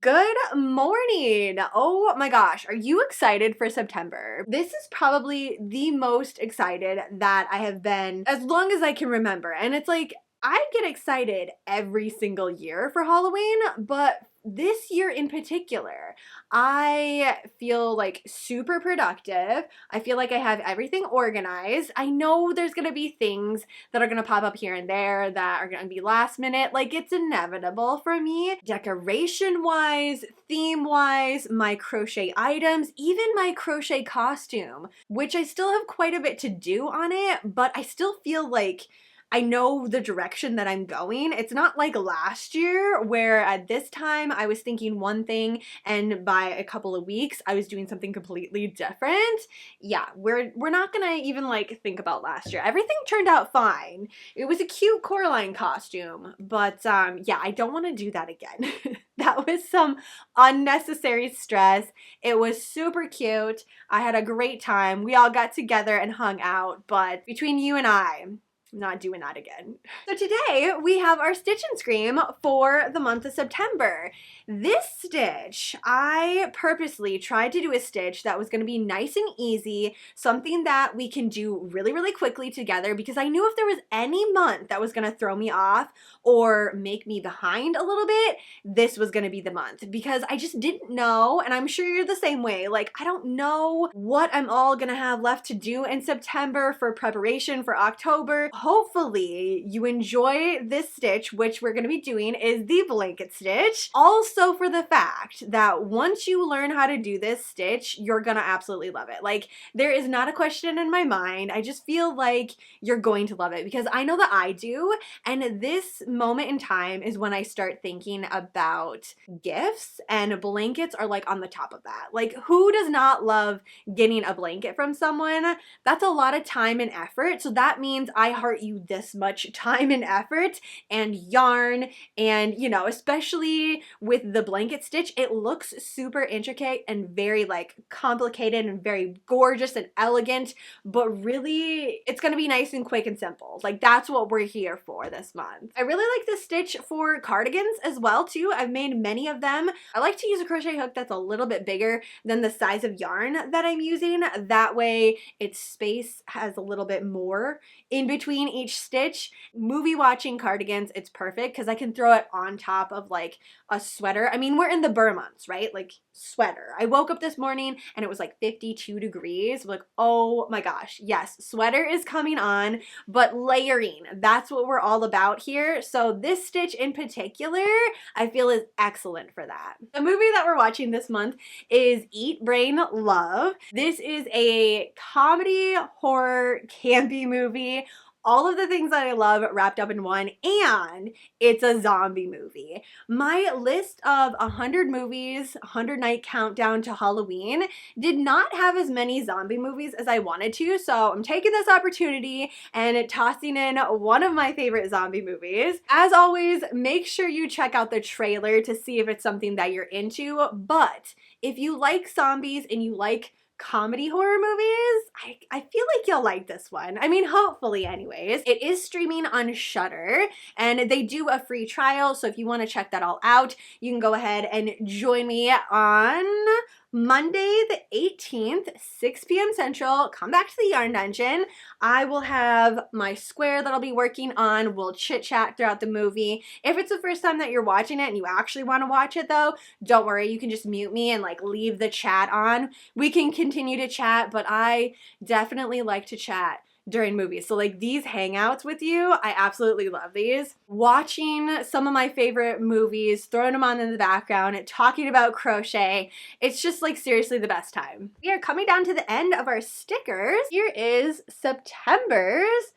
Good morning. Oh my gosh, are you excited for September? This is probably the most excited that I have been as long as I can remember. And it's like, I get excited every single year for Halloween, but this year in particular, I feel like super productive. I feel like I have everything organized. I know there's gonna be things that are gonna pop up here and there that are gonna be last minute. Like, it's inevitable for me. Decoration wise, theme wise, my crochet items, even my crochet costume, which I still have quite a bit to do on it, but I still feel like I know the direction that I'm going. It's not like last year where at this time I was thinking one thing and by a couple of weeks I was doing something completely different. Yeah, we're not gonna even like think about last year. Everything turned out fine. It was a cute Coraline costume, but yeah, I don't want to do that again. That was some unnecessary stress. It was super cute. I had a great time. We all got together and hung out, but between you and I'm not doing that again. So today we have our Stitch and Scream for the month of September. This stitch, I purposely tried to do a stitch that was going to be nice and easy, something that we can do really, really quickly together, because I knew if there was any month that was going to throw me off or make me behind a little bit, this was going to be the month, because I just didn't know, and I'm sure you're the same way. Like, I don't know what I'm all going to have left to do in September for preparation for October. Hopefully you enjoy this stitch, which we're going to be doing is the blanket stitch. Also for the fact that once you learn how to do this stitch, you're going to absolutely love it. Like, there is not a question in my mind. I just feel like you're going to love it because I know that I do. And this moment in time is when I start thinking about gifts, and blankets are like on the top of that. Like, who does not love getting a blanket from someone? That's a lot of time and effort. So that means I heart you this much time and effort and yarn, and you know, especially with the blanket stitch, it looks super intricate and very like complicated and very gorgeous and elegant, but really it's gonna be nice and quick and simple. Like, that's what we're here for this month. I really like this stitch for cardigans as well too. I've made many of them. I like to use a crochet hook that's a little bit bigger than the size of yarn that I'm using. That way its space has a little bit more in between each stitch. Movie watching cardigans, it's perfect because I can throw it on top of like a sweater. I mean, we're in the Burr months, right? Like, sweater. I woke up this morning and it was like 52 degrees. Like, oh my gosh, yes, sweater is coming on, but layering, that's what we're all about here. So this stitch in particular, I feel is excellent for that. The movie that we're watching this month is Eat, Brain, Love. This is a comedy, horror, campy movie. All of the things that I love wrapped up in one, and it's a zombie movie. My list of 100 movies, 100 night countdown to Halloween, did not have as many zombie movies as I wanted to, so I'm taking this opportunity and tossing in one of my favorite zombie movies. As always, make sure you check out the trailer to see if it's something that you're into, but if you like zombies and you like comedy horror movies, I feel like you'll like this one. I mean, hopefully anyways. It is streaming on Shudder, and they do a free trial, so if you want to check that all out, you can go ahead and join me on Monday the 18th, 6 p.m. Central. Come back to the Yarn Dungeon. I will have my square that I'll be working on. We'll chit chat throughout the movie. If it's the first time that you're watching it and you actually want to watch it though, don't worry, you can just mute me and like leave the chat on. We can continue to chat, but I definitely like to chat during movies. So like these hangouts with you, I absolutely love these. Watching some of my favorite movies, throwing them on in the background, and talking about crochet, it's just like seriously the best time. We are coming down to the end of our stickers. Here is September's.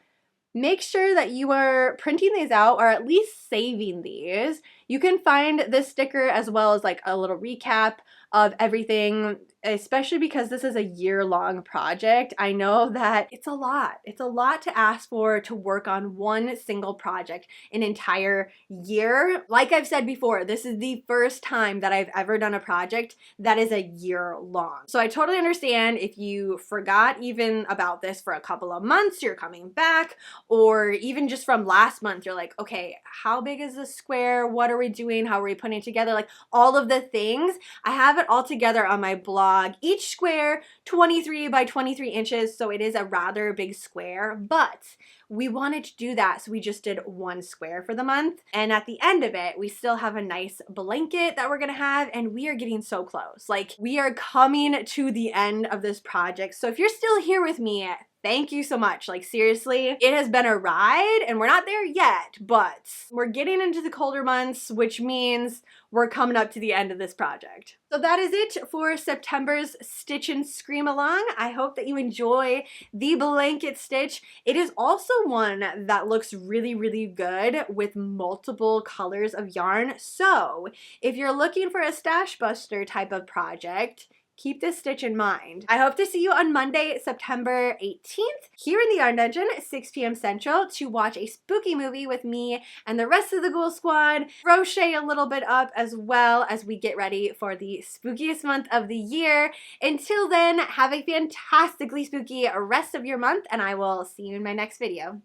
Make sure that you are printing these out or at least saving these. You can find this sticker as well as like a little recap of everything, especially because this is a year-long project. I know that it's a lot. It's a lot to ask for to work on one single project an entire year. Like I've said before, this is the first time that I've ever done a project that is a year long. So I totally understand if you forgot even about this for a couple of months, you're coming back, or even just from last month, you're like, okay, how big is this square? What are we we doing? How are we putting it together? Like all of the things. I have it all together on my blog. Each square 23 by 23 inches, so it is a rather big square, but we wanted to do that, so we just did one square for the month. And at the end of it, we still have a nice blanket that we're gonna have, and we are getting so close. Like, we are coming to the end of this project. So if you're still here with me, thank you so much. Like, seriously, it has been a ride and we're not there yet, but we're getting into the colder months, which means we're coming up to the end of this project. So that is it for September's Stitch and Scream Along. I hope that you enjoy the blanket stitch. It is also one that looks really, really good with multiple colors of yarn. So if you're looking for a stash buster type of project, keep this stitch in mind. I hope to see you on Monday, September 18th, here in the Yarn Dungeon at 6 p.m. Central to watch a spooky movie with me and the rest of the Ghoul Squad, crochet a little bit up as well as we get ready for the spookiest month of the year. Until then, have a fantastically spooky rest of your month, and I will see you in my next video.